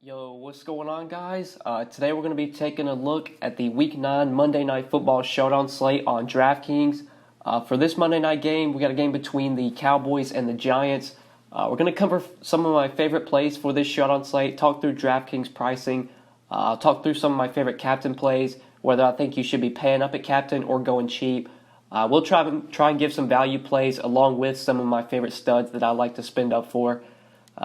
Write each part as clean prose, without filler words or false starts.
Yo, what's going on, guys? Today we're going to be taking a look at the Week 9 Monday Night Football Showdown slate on Draftkings. For this Monday night game, we got a game between the Cowboys and the Giants. We're going to cover some of my favorite plays for this Showdown slate, talk through Draftkings pricing, talk through some of my favorite captain plays, whether I think you should be paying up at captain or going cheap. We'll try and give some value plays along with some of my favorite studs that I like to spend up for.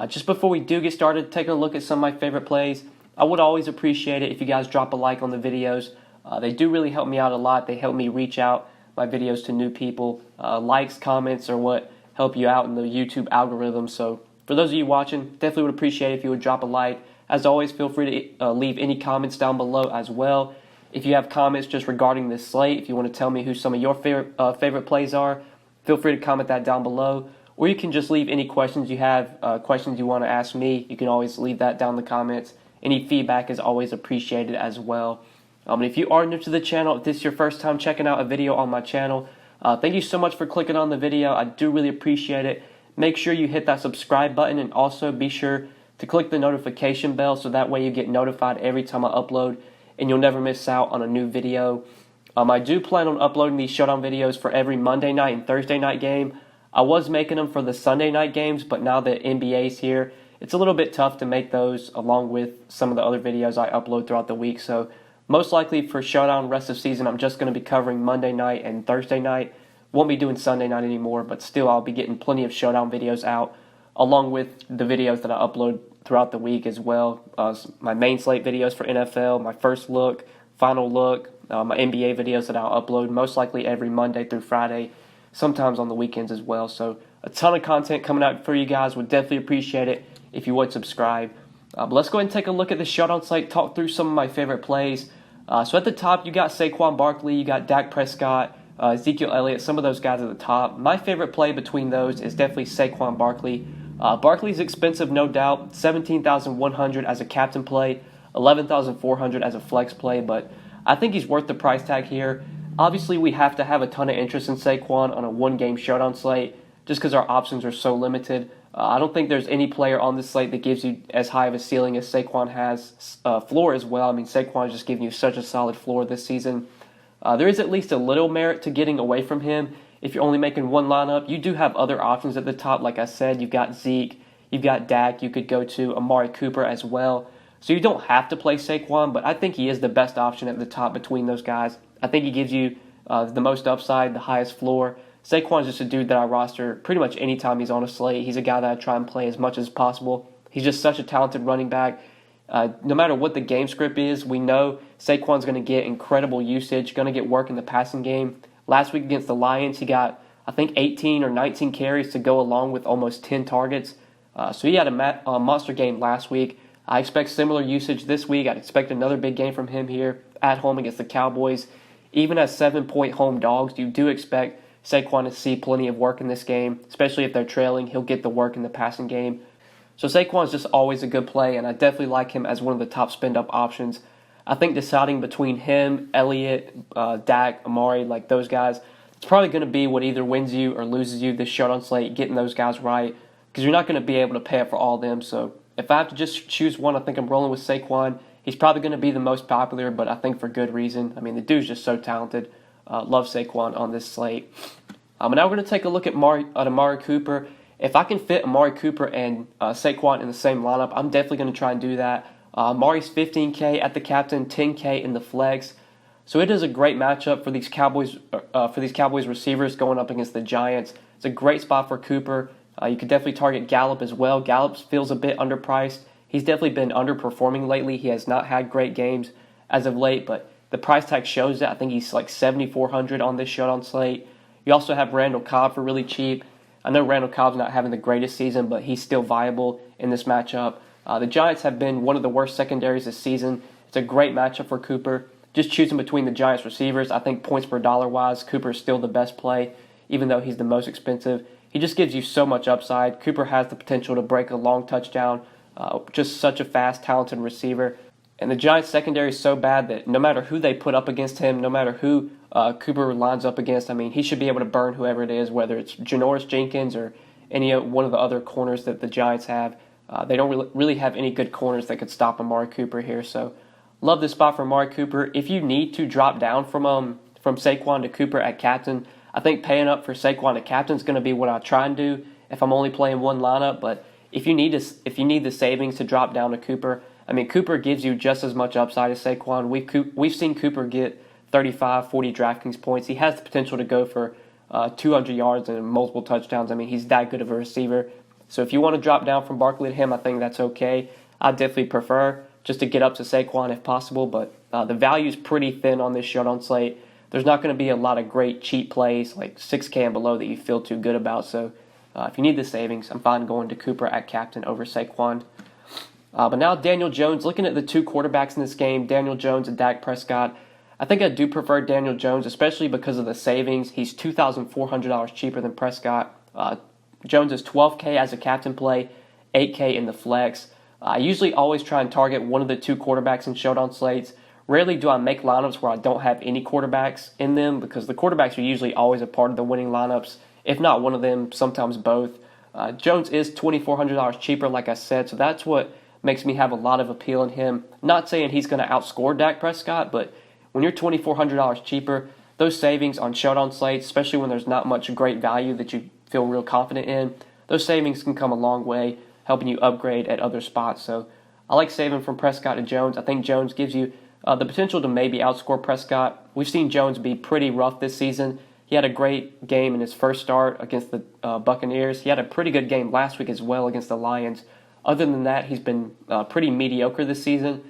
Just before we do get started, taking a look at some of my favorite plays, I would always appreciate it if you guys drop a like on the videos. They do really help me out a lot. They help me reach out my videos to new people. Likes, comments are what help you out in the YouTube algorithm. So for those of you watching, definitely would appreciate it if you would drop a like. As always, feel free to leave any comments down below as well. If you have comments just regarding this slate, if you want to tell me who some of your favorite plays are, feel free to comment that down below. Or you can just leave any questions you have, questions you want to ask me. You can always leave that down in the comments. Any feedback is always appreciated as well. And if you are new to the channel, if this is your first time checking out a video on my channel, thank you so much for clicking on the video. I do really appreciate it. Make sure you hit that subscribe button and also be sure to click the notification bell so that way you get notified every time I upload and you'll never miss out on a new video. I do plan on uploading these Showdown videos for every Monday night and Thursday night game. I was making them for the Sunday night games, but now that NBA's here, it's a little bit tough to make those along with some of the other videos I upload throughout the week. So most likely for Showdown rest of season, I'm just going to be covering Monday night and Thursday night. Won't be doing Sunday night anymore, but still I'll be getting plenty of Showdown videos out along with the videos that I upload throughout the week as well. My main slate videos for NFL, my first look, final look, my NBA videos that I'll upload most likely every Monday through Friday, sometimes on the weekends as well. So a ton of content coming out for you guys. Would definitely appreciate it if you would subscribe. But let's go ahead and take a look at the Showdown slate, talk through some of my favorite plays. So at the top, you got Saquon Barkley, you got Dak Prescott, Ezekiel Elliott, some of those guys at the top. My favorite play between those is definitely Saquon Barkley. Barkley's expensive, no doubt. $17,100 as a captain play, $11,400 as a flex play, but I think he's worth the price tag here. Obviously, we have to have a ton of interest in Saquon on a one-game Showdown slate just because our options are so limited. I don't think there's any player on this slate that gives you as high of a ceiling as Saquon has floor as well. I mean, Saquon is just giving you such a solid floor this season. There is at least a little merit to getting away from him. If you're only making one lineup, you do have other options at the top. Like I said, you've got Zeke, you've got Dak, you could go to Amari Cooper as well. So you don't have to play Saquon, but I think he is the best option at the top between those guys. I think he gives you the most upside, the highest floor. Saquon's just a dude that I roster pretty much anytime he's on a slate. He's a guy that I try and play as much as possible. He's just such a talented running back. No matter what the game script is, we know Saquon's going to get incredible usage, going to get work in the passing game. Last week against the Lions, he got, I think, 18 or 19 carries to go along with almost 10 targets. So he had a monster game last week. I expect similar usage this week. I'd expect another big game from him here at home against the Cowboys. Even as 7-point home dogs, you do expect Saquon to see plenty of work in this game, especially if they're trailing. He'll get the work in the passing game. So Saquon's just always a good play, and I definitely like him as one of the top spend-up options. I think deciding between him, Elliott, Dak, Amari, like those guys, it's probably going to be what either wins you or loses you this Showdown slate, getting those guys right, because you're not going to be able to pay up for all of them. So if I have to just choose one, I think I'm rolling with Saquon. He's probably going to be the most popular, but I think for good reason. I mean, the dude's just so talented. Love Saquon on this slate. And now we're going to take a look at Amari Cooper. If I can fit Amari Cooper and Saquon in the same lineup, I'm definitely going to try and do that. Amari's $15K at the captain, $10K in the flex. So it is a great matchup for these Cowboys receivers going up against the Giants. It's a great spot for Cooper. You could definitely target Gallup as well. Gallup feels a bit underpriced. He's definitely been underperforming lately. He has not had great games as of late, but the price tag shows that. I think he's like $7,400 on this Showdown slate. You also have Randall Cobb for really cheap. I know Randall Cobb's not having the greatest season, but he's still viable in this matchup. The Giants have been one of the worst secondaries this season. It's a great matchup for Cooper. Just choosing between the Giants receivers, I think points per dollar wise, Cooper is still the best play, even though he's the most expensive. He just gives you so much upside. Cooper has the potential to break a long touchdown. Just such a fast, talented receiver. And the Giants' secondary is so bad that no matter who they put up against him, no matter who Cooper lines up against, I mean, he should be able to burn whoever it is, whether it's Janoris Jenkins or any one of the other corners that the Giants have. They don't really have any good corners that could stop Amari Cooper here. So love this spot for Amari Cooper. If you need to drop down from Saquon to Cooper at captain, I think paying up for Saquon at captain is going to be what I try and do if I'm only playing one lineup. But if you need the savings to drop down to Cooper, I mean, Cooper gives you just as much upside as Saquon. We've seen Cooper get 35, 40 DraftKings points. He has the potential to go for 200 yards and multiple touchdowns. I mean, he's that good of a receiver. So if you want to drop down from Barkley to him, I think that's okay. I definitely prefer just to get up to Saquon if possible, but the value is pretty thin on this showdown slate. There's not going to be a lot of great cheap plays like 6K and below that you feel too good about. So if you need the savings, I'm fine going to Cooper at captain over Saquon. But now Daniel Jones, looking at the two quarterbacks in this game, Daniel Jones and Dak Prescott, I think I do prefer Daniel Jones, especially because of the savings. He's $2,400 cheaper than Prescott. Jones is $12K as a captain play, $8K in the flex. I usually always try and target one of the two quarterbacks in showdown slates. Rarely do I make lineups where I don't have any quarterbacks in them because the quarterbacks are usually always a part of the winning lineups, if not one of them, sometimes both. Jones is $2,400 cheaper, like I said, so that's what makes me have a lot of appeal in him. Not saying he's going to outscore Dak Prescott, but when you're $2,400 cheaper, those savings on showdown slates, especially when there's not much great value that you feel real confident in, those savings can come a long way, helping you upgrade at other spots. So I like saving from Prescott to Jones. I think Jones gives you the potential to maybe outscore Prescott. We've seen Jones be pretty rough this season. He had a great game in his first start against the Buccaneers. He had a pretty good game last week as well against the Lions. Other than that, he's been pretty mediocre this season.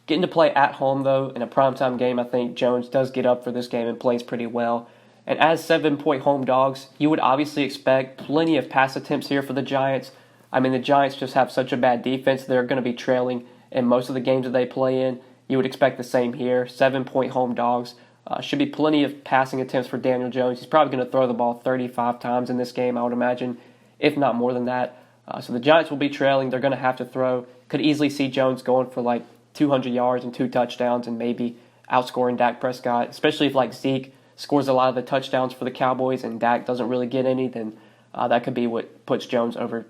Getting to play at home, though, in a primetime game, I think Jones does get up for this game and plays pretty well. And as 7-point home dogs, you would obviously expect plenty of pass attempts here for the Giants. I mean, the Giants just have such a bad defense. They're going to be trailing in most of the games that they play in. You would expect the same here. 7-point home dogs. Should be plenty of passing attempts for Daniel Jones. He's probably going to throw the ball 35 times in this game, I would imagine, if not more than that. So the Giants will be trailing. They're going to have to throw. Could easily see Jones going for like 200 yards and 2 touchdowns and maybe outscoring Dak Prescott, especially if like Zeke scores a lot of the touchdowns for the Cowboys and Dak doesn't really get any, then that could be what puts Jones over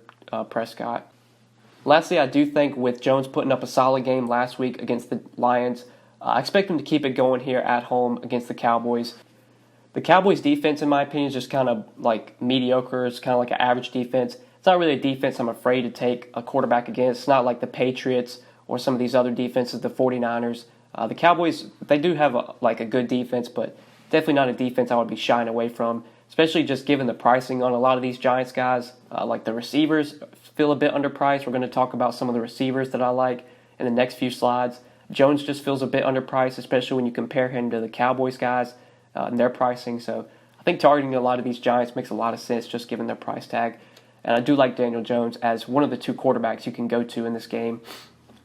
Prescott. Lastly, I do think with Jones putting up a solid game last week against the Lions, I expect him to keep it going here at home against the Cowboys. The Cowboys' defense, in my opinion, is just kind of like mediocre. It's kind of like an average defense. It's not really a defense I'm afraid to take a quarterback against. It's not like the Patriots or some of these other defenses, the 49ers. The Cowboys, they do have a good defense, but definitely not a defense I would be shying away from, especially just given the pricing on a lot of these Giants guys. Like the receivers feel a bit underpriced. We're going to talk about some of the receivers that I like in the next few slides. Jones just feels a bit underpriced, especially when you compare him to the Cowboys guys and their pricing. So I think targeting a lot of these Giants makes a lot of sense just given their price tag. And I do like Daniel Jones as one of the two quarterbacks you can go to in this game.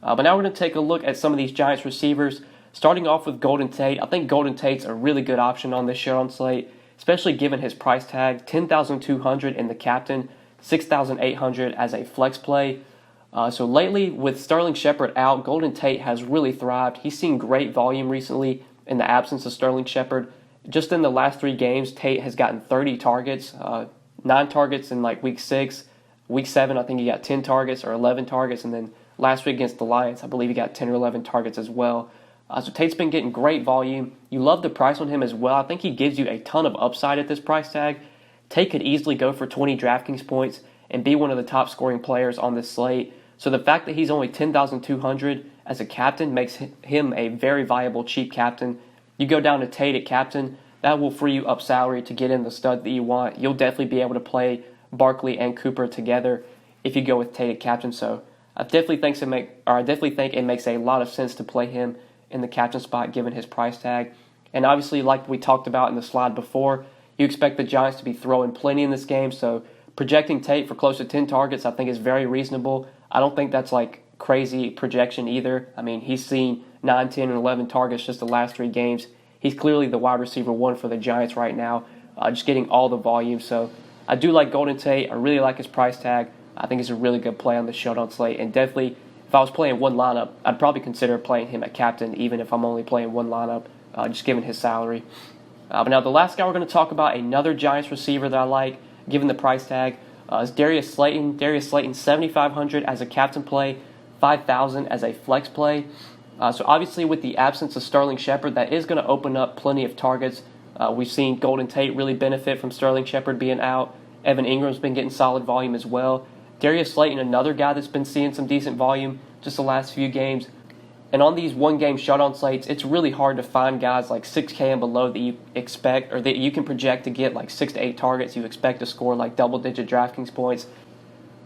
But now we're going to take a look at some of these Giants receivers, starting off with Golden Tate. I think Golden Tate's a really good option on this showdown slate, especially given his price tag, $10,200 in the captain, $6,800 as a flex play. So lately, with Sterling Shepard out, Golden Tate has really thrived. He's seen great volume recently in the absence of Sterling Shepard. Just in the last 3 games, Tate has gotten 30 targets, 9 targets in like week 6. Week 7, I think he got 10 targets or 11 targets, and then last week against the Lions, I believe he got 10 or 11 targets as well. So Tate's been getting great volume. You love the price on him as well. I think he gives you a ton of upside at this price tag. Tate could easily go for 20 DraftKings points and be one of the top scoring players on this slate. So the fact that he's only $10,200 as a captain makes him a very viable cheap captain. You go down to Tate at captain, that will free you up salary to get in the stud that you want. You'll definitely be able to play Barkley and Cooper together if you go with Tate at captain. So I definitely think it makes a lot of sense to play him in the captain spot given his price tag. And obviously, like we talked about in the slide before, you expect the Giants to be throwing plenty in this game. So projecting Tate for close to 10 targets I think is very reasonable. I don't think that's like crazy projection either. I mean, he's seen 9, 10, and 11 targets just the last 3 games. He's clearly the wide receiver 1 for the Giants right now, just getting all the volume. So I do like Golden Tate. I really like his price tag. I think he's a really good play on the showdown slate. And definitely, if I was playing one lineup, I'd probably consider playing him at captain, even if I'm only playing one lineup, just given his salary. But now the last guy we're going to talk about, another Giants receiver that I like, given the price tag, is Darius Slayton. Darius Slayton 7,500 as a captain play, 5,000 as a flex play. So obviously with the absence of Sterling Shepard, that is going to open up plenty of targets. We've seen Golden Tate really benefit from Sterling Shepard being out. Evan Ingram's been getting solid volume as well. Darius Slayton, another guy that's been seeing some decent volume just the last few games. And on these one-game showdown slates, it's really hard to find guys like 6K and below that you expect, or that you can project to get like 6 to 8 targets. You expect to score like double-digit Draftkings points.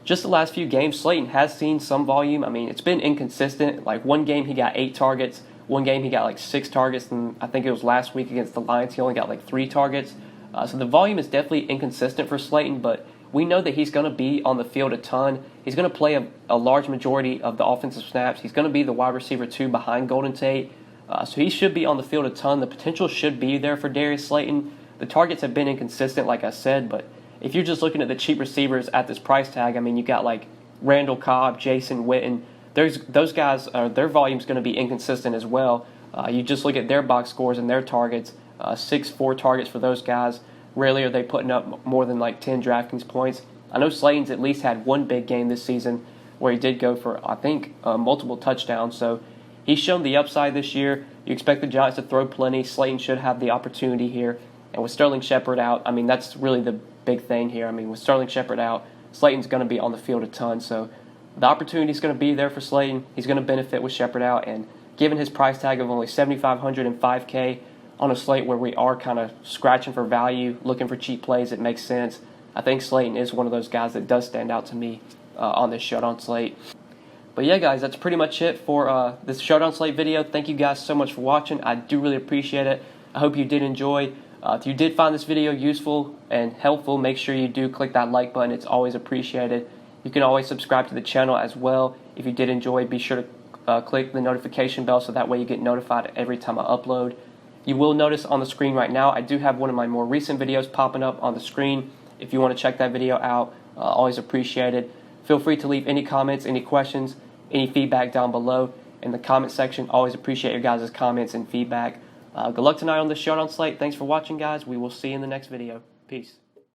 Just the last few games, Slayton has seen some volume. I mean, it's been inconsistent. Like one game he got 8 targets, one game he got like 6 targets, and I think it was last week against the Lions he only got like 3 targets. So the volume is definitely inconsistent for Slayton, but we know that he's going to be on the field a ton. He's going to play a large majority of the offensive snaps. He's going to be the wide receiver 2 behind Golden Tate. So he should be on the field a ton. The potential should be there for Darius Slayton. The targets have been inconsistent, like I said, but if you're just looking at the cheap receivers at this price tag, I mean, you got like Randall Cobb, Jason Witten. Those guys, their volume's going to be inconsistent as well. You just look at their box scores and their targets, 4 targets for those guys. Rarely are they putting up more than like 10 Draftkings points. I know Slayton's at least had one big game this season where he did go for, I think, multiple touchdowns. So he's shown the upside this year. You expect the Giants to throw plenty. Slayton should have the opportunity here. And with Sterling Shepard out, I mean, that's really the big thing here. I mean, with Sterling Shepard out, Slayton's going to be on the field a ton. So the opportunity is going to be there for Slayton. He's going to benefit with Shepard out. And given his price tag of only $7,500 and $5K, on a slate where we are kind of scratching for value, looking for cheap plays, it makes sense. I think Slayton is one of those guys that does stand out to me on this showdown slate. But yeah, guys, that's pretty much it for this showdown slate video. Thank you guys so much for watching. I do really appreciate it. I hope you did enjoy. If you did find this video useful and helpful, make sure you do click that like button. It's always appreciated. You can always subscribe to the channel as well. If you did enjoy, be sure to click the notification bell so that way you get notified every time I upload. You will notice on the screen right now, I do have one of my more recent videos popping up on the screen. If you want to check that video out, always appreciate it. Feel free to leave any comments, any questions, any feedback down below in the comment section. Always appreciate your guys' comments and feedback. Good luck tonight on the showdown slate. Thanks for watching, guys. We will see you in the next video. Peace.